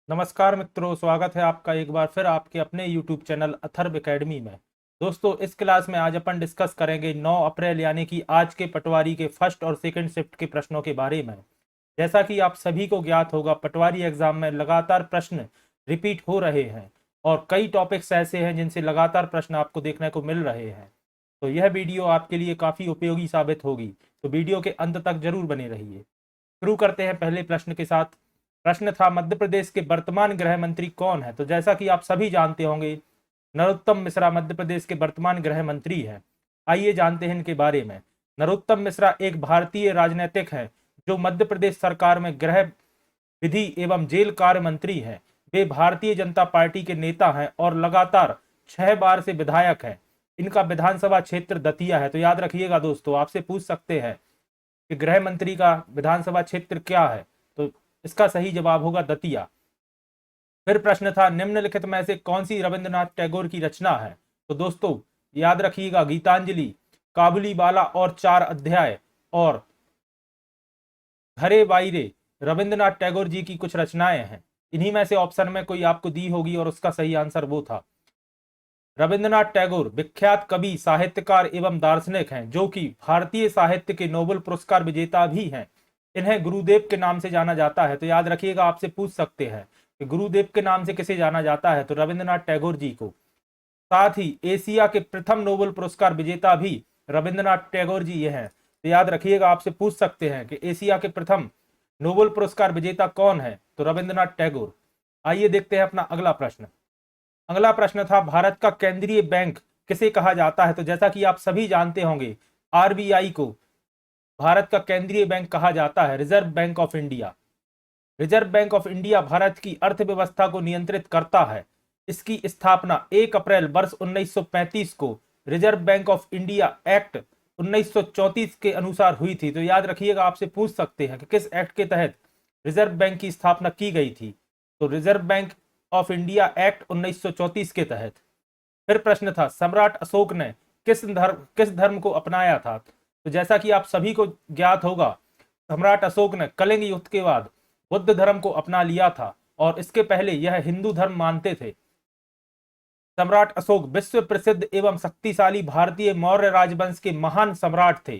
नमस्कार मित्रों, स्वागत है आपका एक बार फिर आपके अपने YouTube चैनल अथर्व एकेडमी में। दोस्तों, इस क्लास में आज अपन डिस्कस करेंगे 9 अप्रैल यानी कि आज के पटवारी के फर्स्ट और सेकंड शिफ्ट के प्रश्नों के बारे में। जैसा कि आप सभी को ज्ञात होगा, पटवारी एग्जाम में लगातार प्रश्न रिपीट हो रहे हैं और कई टॉपिक्स ऐसे हैं जिनसे लगातार प्रश्न आपको देखने को मिल रहे हैं। तो यह वीडियो आपके लिए काफ़ी उपयोगी साबित होगी, तो वीडियो के अंत तक जरूर बने रहिए। शुरू करते हैं पहले प्रश्न के साथ। प्रश्न था, मध्य प्रदेश के वर्तमान गृह मंत्री कौन है? तो जैसा कि आप सभी जानते होंगे, नरोत्तम मिश्रा मध्य प्रदेश के वर्तमान गृह मंत्री हैं। आइए जानते हैं इनके बारे में। नरोत्तम मिश्रा एक भारतीय राजनीतिक हैं जो मध्य प्रदेश सरकार में गृह विधि एवं जेल कार्य मंत्री हैं। वे भारतीय जनता पार्टी के नेता हैं और लगातार 6 बार से विधायक हैं। इनका विधानसभा क्षेत्र दतिया है। तो याद रखिएगा दोस्तों, आपसे पूछ सकते हैं कि गृह मंत्री का विधानसभा क्षेत्र क्या है, तो इसका सही जवाब होगा दतिया। फिर प्रश्न था, निम्नलिखित में से कौन सी रविंद्रनाथ टैगोर की रचना है? तो दोस्तों याद रखिएगा, गीतांजलि, काबुलीवाला और 4 अध्याय और घरे वायरे रविंद्रनाथ टैगोर जी की कुछ रचनाएं हैं। इन्हीं में से ऑप्शन में कोई आपको दी होगी और उसका सही आंसर वो था। रविंद्रनाथ टैगोर विख्यात कवि, साहित्यकार एवं दार्शनिक हैं जो कि भारतीय साहित्य के नोबेल पुरस्कार विजेता भी हैं। इन्हें गुरुदेव के नाम से जाना जाता है। तो याद रखिएगा, आपसे पूछ सकते हैं कि गुरुदेव के नाम से किसे जाना जाता है, तो रविंद्रनाथ टैगोर जी को। साथ ही एशिया के प्रथम नोबेल पुरस्कार विजेता भी रविंद्रनाथ टैगोर जी ये हैं। तो याद रखिएगा, आपसे पूछ सकते हैं कि एशिया के प्रथम नोबेल पुरस्कार विजेता कौन है, तो रविंद्रनाथ टैगोर। आइए देखते हैं अपना अगला प्रश्न। अगला प्रश्न था, भारत का केंद्रीय बैंक किसे कहा जाता है? तो जैसा कि आप सभी जानते होंगे, आरबीआई को भारत का केंद्रीय बैंक कहा जाता है, reserve bank of India. Reserve bank of India Bharat की अर्थव्यवस्था को नियंत्रित करता है। इसकी स्थापना 1 अप्रैल वर्ष 1935 को reserve bank of India act 1934 के अनुसार हुई थी। तो याद रखिएगा, आपसे पूछ सकते हैं कि किस एक्ट के तहत रिजर्व बैंक की स्थापना की गई थी, तो reserve bank of India act 1934 के तहत। फिर प्रश्न था, सम्राट अशोक ने किस धर्म को अपनाया था? तो जैसा कि आप सभी को ज्ञात होगा, सम्राट अशोक ने कलिंग युद्ध के बाद बुद्ध धर्म को अपना लिया था और इसके पहले यह हिंदू धर्म मानते थे। सम्राट अशोक विश्व प्रसिद्ध एवं शक्तिशाली भारतीय मौर्य राजवंश के महान सम्राट थे।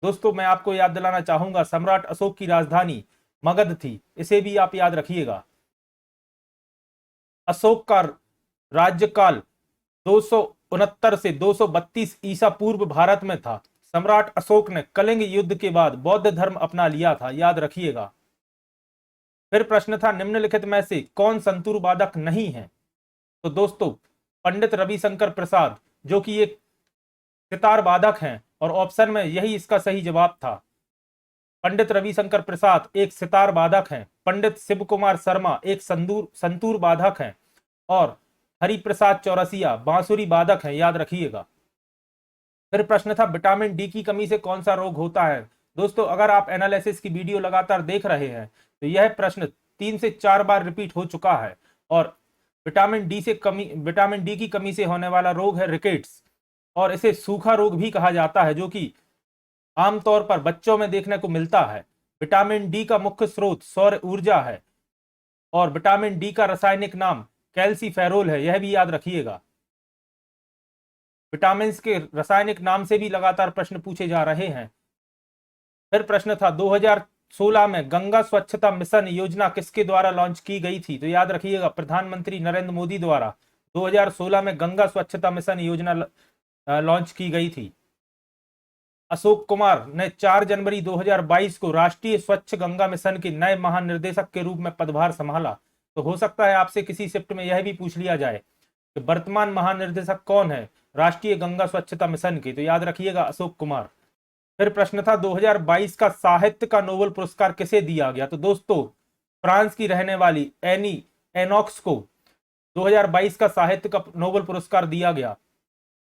दोस्तों, मैं आपको याद दिलाना चाहूंगा, सम्राट अशोक की राजधानी मगध थी, इसे भी आप याद रखिएगा। अशोक का राज्यकाल 269 से 232 ईसा पूर्व भारत में था। सम्राट अशोक ने कलिंग युद्ध के बाद बौद्ध धर्म अपना लिया था, याद रखिएगा। फिर प्रश्न था, निम्नलिखित में से कौन संतूर वादक नहीं है? तो दोस्तों, पंडित रविशंकर प्रसाद जो कि एक सितार वादक हैं और ऑप्शन में यही इसका सही जवाब था। पंडित रविशंकर प्रसाद एक सितार वादक हैं। पंडित शिव कुमार शर्मा एक संतूर वादक हैं और हरिप्रसाद चौरसिया बांसुरी वादक हैं, याद रखिएगा। फिर प्रश्न था, विटामिन डी की कमी से कौन सा रोग होता है? दोस्तों, अगर आप एनालिसिस की वीडियो लगातार देख रहे हैं तो यह प्रश्न 3 से 4 बार रिपीट हो चुका है और विटामिन डी की कमी से होने वाला रोग है रिकेट्स और इसे सूखा रोग भी कहा जाता है, जो कि आमतौर पर बच्चों में देखने को मिलता है। विटामिन डी का मुख्य स्रोत सौर ऊर्जा है और विटामिन डी का रासायनिक नाम कैल्सीफेरोल है, यह भी याद रखिएगा। विटामिन के रासायनिक नाम से भी लगातार प्रश्न पूछे जा रहे हैं। फिर प्रश्न था, 2016 में गंगा स्वच्छता मिशन योजना किसके द्वारा लॉन्च की गई थी? तो याद रखिएगा, प्रधानमंत्री नरेंद्र मोदी द्वारा 2016 में गंगा स्वच्छता मिशन योजना लॉन्च की गई थी। अशोक कुमार ने 4 जनवरी 2022 को राष्ट्रीय स्वच्छ गंगा मिशन के नए महानिर्देशक के रूप में पदभार संभाला। तो हो सकता है आपसे किसी शिफ्ट में यह भी पूछ लिया जाए कि वर्तमान महानिर्देशक कौन है राष्ट्रीय गंगा स्वच्छता मिशन के? तो याद रखिएगा, अशोक कुमार। फिर प्रश्न था, 2022 का साहित्य का नोबेल पुरस्कार किसे दिया गया? तो दोस्तों, फ्रांस की रहने वाली एनी एनॉक्स को 2022 का साहित्य का नोबेल पुरस्कार दिया गया।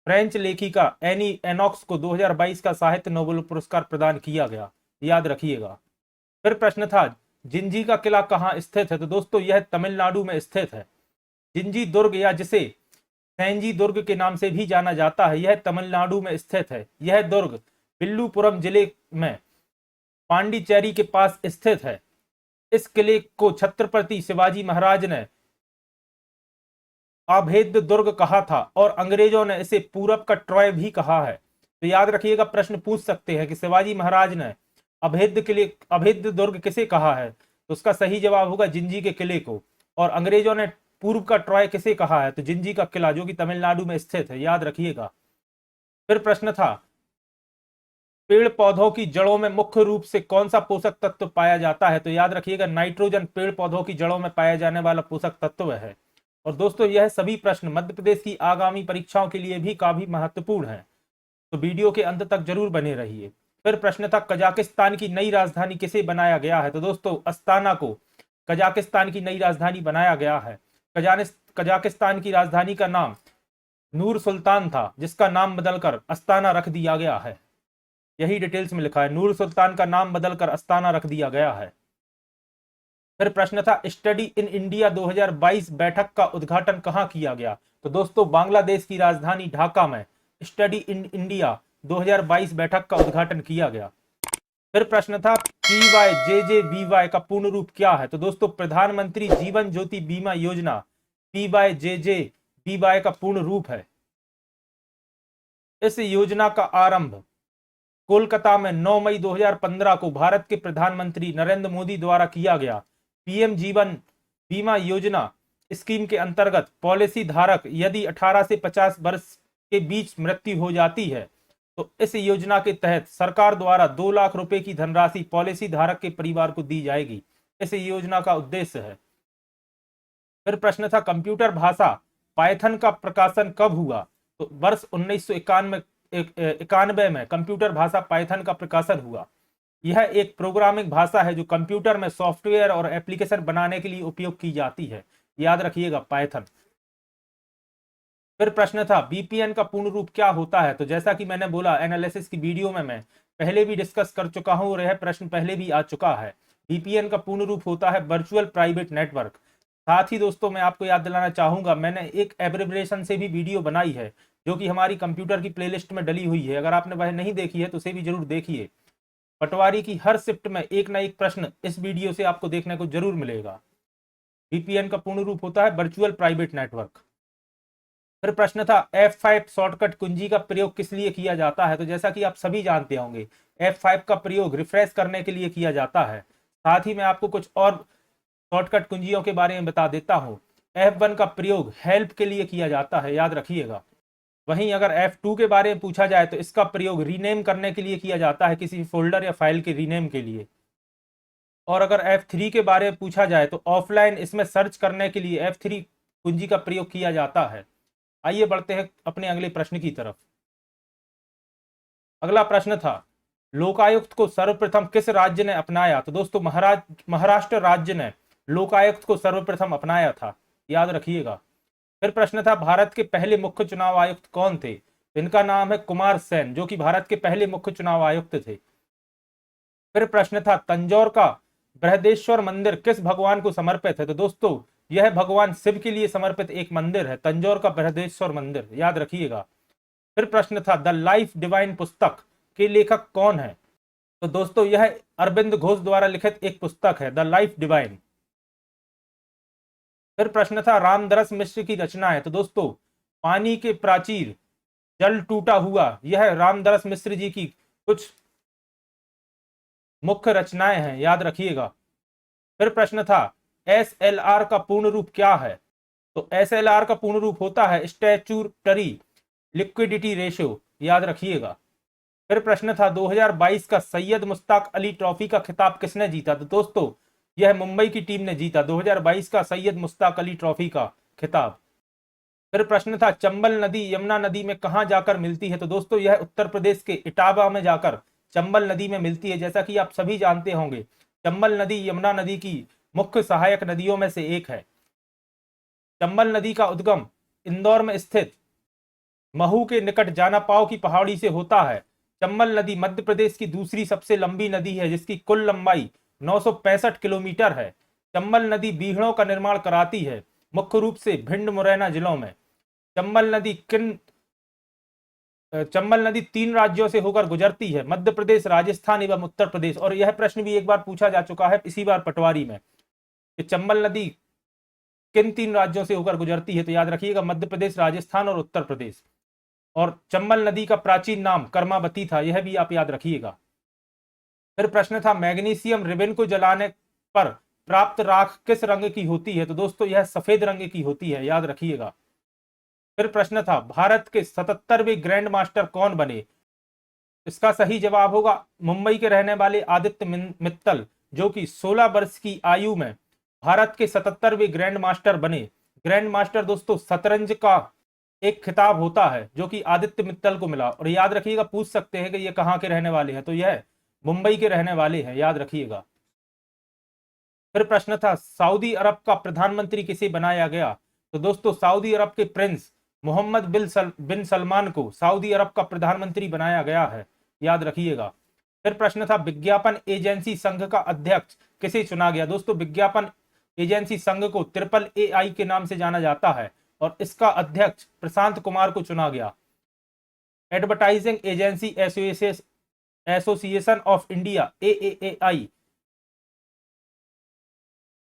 फ्रेंच लेखिका एनी एनॉक्स को 2022 का साहित्य नोबेल पुरस्कार प्रदान किया गया, याद रखिएगा। फिर प्रश्न था, जिंजी का किला कहाँ स्थित है? तो दोस्तों, यह तमिलनाडु में स्थित है। जिंजी दुर्ग या जिसे सैंजी दुर्ग के नाम से भी जाना जाता है, यह तमिलनाडु में स्थित है। यह दुर्ग विल्लुपुरम जिले में पांडिचेरी के पास स्थित है। इस किले को छत्रपति शिवाजी महाराज ने अभेद्य दुर्ग कहा था और अंग्रेजों ने इसे पूरब का ट्रॉय भी कहा है। तो याद रखिएगा, प्रश्न पूछ सकते हैं कि शिवाजी महाराज ने अभेद्य दुर्ग किसे कहा है, तो उसका सही जवाब होगा जिंजी के किले को। और अंग्रेजों ने पूर्व का ट्रॉय किसे कहा है, तो जिंजी का किला, जो कि तमिलनाडु में स्थित है, याद रखिएगा। फिर प्रश्न था, पेड़ पौधों की जड़ों में मुख्य रूप से कौन सा पोषक तत्व पाया जाता है, तो याद रखिएगा नाइट्रोजन पेड़ पौधों की जड़ों में पाया जाने वाला पोषक तत्व है। और दोस्तों, यह सभी प्रश्न मध्य प्रदेश की आगामी परीक्षाओं के लिए भी काफी महत्वपूर्ण है, तो वीडियो के अंत तक जरूर बने रहिए। फिर प्रश्न था, कजाकिस्तान की नई राजधानी किसे बनाया गया है, तो दोस्तों अस्ताना को कजाकिस्तान की नई राजधानी बनाया गया है। कजाकिस्तान की राजधानी का नाम नूर सुल्तान था, जिसका नाम बदलकर अस्ताना रख दिया गया है। यही डिटेल्स में लिखा है, नूर सुल्तान का नाम बदलकर अस्ताना रख दिया गया है। फिर प्रश्न था, स्टडी इन इंडिया 2022 बैठक का उद्घाटन कहां किया गया, तो दोस्तों बांग्लादेश की राजधानी ढाका में स्टडी इन इंडिया 2022 बैठक का उद्घाटन किया गया। फिर प्रश्न था, PYJJBY का पूर्ण रूप क्या है, तो दोस्तों प्रधानमंत्री जीवन ज्योति बीमा योजना PYJJBY का पूर्ण रूप है। इस योजना का आरंभ कोलकाता में 9 मई 2015 को भारत के प्रधानमंत्री नरेंद्र मोदी द्वारा किया गया। पीएम जीवन बीमा योजना स्कीम के अंतर्गत पॉलिसी धारक यदि 18 से 50 वर्ष के बीच मृत्यु हो जाती है तो इस योजना के तहत सरकार द्वारा 2 लाख रुपए की धनराशि पॉलिसी धारक के परिवार को दी जाएगी। इस योजना का उद्देश्य है। फिर प्रश्न था, कंप्यूटर भाषा पाइथन का प्रकाशन कब हुआ, तो वर्ष 1991 में कंप्यूटर भाषा पाइथन का प्रकाशन हुआ। यह एक प्रोग्रामिंग भाषा है जो कंप्यूटर में सॉफ्टवेयर और एप्लीकेशन बनाने के लिए उपयोग की जाती है। याद रखिएगा, पाइथन। फिर प्रश्न था, बीपीएन का पूर्ण रूप क्या होता है, तो जैसा कि मैंने बोला एनालिसिस की वीडियो में मैं पहले भी डिस्कस कर चुका हूं और यह प्रश्न पहले भी आ चुका है। बीपीएन का पूर्ण रूप होता है वर्चुअल प्राइवेट नेटवर्क। साथ ही दोस्तों, मैं आपको याद दिलाना चाहूंगा, मैंने एक एब्रिविएशन से भी वीडियो बनाई है जो कि हमारी कंप्यूटर की प्लेलिस्ट में डली हुई है। अगर आपने वह नहीं देखी है तो उसे भी जरूर देखिए। पटवारी की हर शिफ्ट में एक ना एक प्रश्न इस वीडियो से आपको देखने को जरूर मिलेगा। बीपीएन का पूर्ण रूप होता है वर्चुअल प्राइवेट नेटवर्क। फिर प्रश्न था, F5 शॉर्टकट कुंजी का प्रयोग किस लिए किया जाता है, तो जैसा कि आप सभी जानते होंगे F5 का प्रयोग रिफ्रेश करने के लिए किया जाता है। साथ ही मैं आपको कुछ और शॉर्टकट कुंजियों के बारे में बता देता हूं। F1 का प्रयोग हेल्प के लिए किया जाता है, याद रखिएगा। वहीं अगर F2 के बारे में पूछा जाए तो इसका प्रयोग रीनेम करने के लिए किया जाता है, किसी फोल्डर या फाइल के रीनेम के लिए। और अगर F3 के बारे में पूछा जाए तो ऑफलाइन इसमें सर्च करने के लिए F3 कुंजी का प्रयोग किया जाता है। आइए बढ़ते हैं अपने अगले प्रश्न की तरफ। अगला प्रश्न था, लोकायुक्त को सर्वप्रथम किस राज्य ने अपनाया, तो दोस्तों महाराष्ट्र राज्य ने लोकायुक्त को सर्वप्रथम अपनाया था, याद रखिएगा। फिर प्रश्न था, भारत के पहले मुख्य चुनाव आयुक्त कौन थे, इनका नाम है कुमार सेन, जो कि भारत के पहले मुख्य चुनाव आयुक्त थे। फिर प्रश्न था, तंजौर का बृहदेश्वर मंदिर किस भगवान को समर्पित है, तो दोस्तों यह भगवान शिव के लिए समर्पित एक मंदिर है, तंजौर का बृहदेश्वर मंदिर, याद रखिएगा। फिर प्रश्न था, द लाइफ डिवाइन पुस्तक के लेखक कौन है, तो दोस्तों यह अरविंद घोष द्वारा लिखित एक पुस्तक है, द लाइफ डिवाइन। फिर प्रश्न था, रामदरस मिश्र की रचना है, तो दोस्तों पानी के प्राचीर जल टूटा हुआ, यह रामदरस मिश्र जी की कुछ मुख्य रचनाएं हैं, याद रखिएगा। फिर प्रश्न था, SLR का पूर्ण रूप क्या है, तो SLR का पूर्ण रूप होता है स्टैट्यूटरी लिक्विडिटी रेशियो, याद रखिएगा। फिर प्रश्न था, 2022 का सैयद मुश्ताक अली ट्रॉफी का खिताब किसने जीता, तो दोस्तों यह मुंबई की टीम ने जीता 2022 का सैयद मुश्ताक अली ट्रॉफी का खिताब। फिर प्रश्न था, चंबल नदी यमुना नदी में कहां जाकर मिलती है, तो दोस्तों यह उत्तर प्रदेश के इटावा में जाकर चंबल नदी में मिलती है। जैसा कि आप सभी जानते होंगे, चंबल नदी यमुना नदी की मुख्य सहायक नदियों में से एक है। चंबल नदी का उद्गम इंदौर में स्थित महू के निकट जानापाव की पहाड़ी से होता है। चंबल नदी मध्य प्रदेश की दूसरी सबसे लंबी नदी है, जिसकी कुल लंबाई 965 किलोमीटर है। चंबल नदी बीहड़ों का निर्माण कराती है, मुख्य रूप से भिंड मुरैना जिलों में। चंबल नदी किन चंबल नदी 3 राज्यों से होकर गुजरती है, मध्य प्रदेश, राजस्थान एवं उत्तर प्रदेश। और यह प्रश्न भी एक बार पूछा जा चुका है, इसी बार पटवारी में, कि चंबल नदी किन 3 राज्यों से होकर गुजरती है, तो याद रखिएगा मध्य प्रदेश, राजस्थान और उत्तर प्रदेश। और चंबल नदी का प्राचीन नाम कर्मावती था, यह भी आप याद रखिएगा। फिर प्रश्न था मैग्नीशियम रिबन को जलाने पर प्राप्त राख किस रंग की होती है, तो दोस्तों यह सफेद रंग की होती है, याद रखिएगा। फिर प्रश्न था भारत के 77वें ग्रैंड मास्टर कौन बने, इसका सही जवाब होगा मुंबई के रहने वाले आदित्य मित्तल, जो कि 16 वर्ष की आयु में भारत के 77वें ग्रैंड मास्टर बने। ग्रैंड मास्टर दोस्तों शतरंज का एक खिताब होता है जो कि आदित्य मित्तल को मिला। और याद रखिएगा, पूछ सकते हैं कि ये कहाँ के रहने वाले हैं, तो यह मुंबई के रहने वाले हैं, याद रखिएगा। फिर प्रश्न था सऊदी अरब का प्रधानमंत्री किसे बनाया गया, तो दोस्तों सऊदी अरब के प्रिंस मोहम्मद बिन सलमान को सऊदी अरब का प्रधानमंत्री बनाया गया है, याद रखिएगा। फिर प्रश्न था विज्ञापन एजेंसी संघ का अध्यक्ष किसे चुना गया, दोस्तों विज्ञापन एजेंसी संघ को AAAI के नाम से जाना जाता है और इसका अध्यक्ष प्रशांत कुमार को चुना गया। Advertising agency association of India AAAI,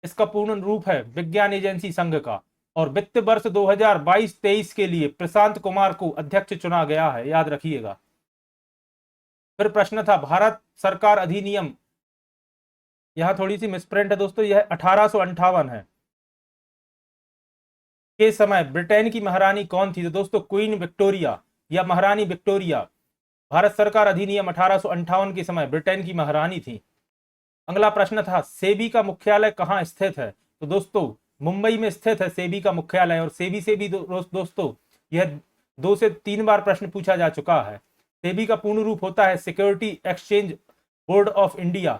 इसका पूर्ण रूप है विज्ञान एजेंसी संघ का। और वित्त वर्ष 2022-23 के लिए प्रशांत कुमार को अध्यक्ष चुना गया है, याद रखिएगा। फिर प्रश्न था भारत सरकार अधिनियम, यहां थोड़ी सी मिसप्रिंट है दोस्तों, यह 1858 है, के समय ब्रिटेन की महारानी कौन थी, तो दोस्तों क्वीन विक्टोरिया या महारानी विक्टोरिया। भारत सरकार अधिनियम 1858 के समय ब्रिटेन की महारानी थी। अगला प्रश्न था सेबी का मुख्यालय कहाँ स्थित है, तो दोस्तों मुंबई में स्थित है सेबी का मुख्यालय। और सेबी से भी दोस्तों यह 2 से 3 बार प्रश्न पूछा जा चुका है। सेबी का पूर्ण रूप होता है security exchange board of India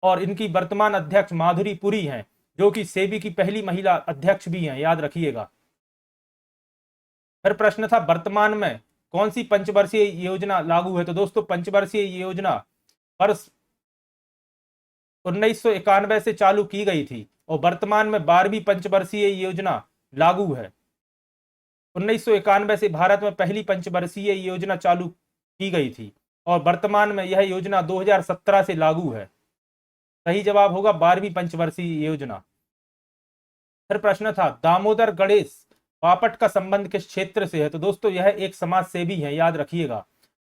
और इनकी वर्तमान अध्यक्ष माधुरी पुरी हैं, जो कि सेबी की पहली महिला अध्यक्ष भी हैं, याद रखिएगा। फिर प्रश्न था वर्तमान में कौन सी पंचवर्षीय योजना लागू है, तो दोस्तों पंचवर्षीय योजना वर्ष 1991 से चालू की गई थी और वर्तमान में 12वीं पंचवर्षीय योजना लागू है। 1991 से भारत में पहली पंचवर्षीय योजना चालू की गई थी और वर्तमान में यह योजना 2017 से लागू है। सही जवाब होगा 12वीं पंचवर्षीय योजना। फिर प्रश्न था दामोदर गणेश बापट का संबंध किस क्षेत्र से है, तो दोस्तों यह एक समाज सेवी है, याद रखिएगा।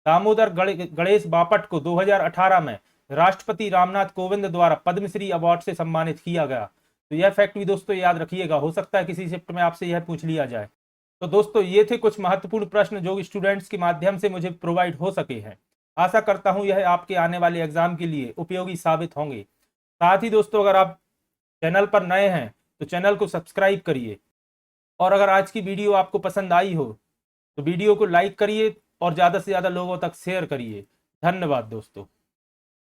दामोदर गणेश बापट को 2018 में राष्ट्रपति रामनाथ कोविंद द्वारा पद्मश्री अवार्ड से सम्मानित किया गया। तो यह फैक्ट भी दोस्तों याद रखिएगा, हो सकता है किसी शिफ्ट में आपसे यह पूछ लिया जाए। तो दोस्तों ये थे कुछ महत्वपूर्ण प्रश्न जो स्टूडेंट्स के माध्यम से मुझे प्रोवाइड हो सके हैं। आशा करता हूं यह आपके आने वाले एग्जाम के लिए उपयोगी साबित होंगे। साथ ही दोस्तों अगर आप चैनल पर नए हैं तो चैनल को सब्सक्राइब करिए और अगर आज की वीडियो आपको पसंद आई हो तो वीडियो को लाइक करिए और ज़्यादा से ज़्यादा लोगों तक शेयर करिए। धन्यवाद दोस्तों।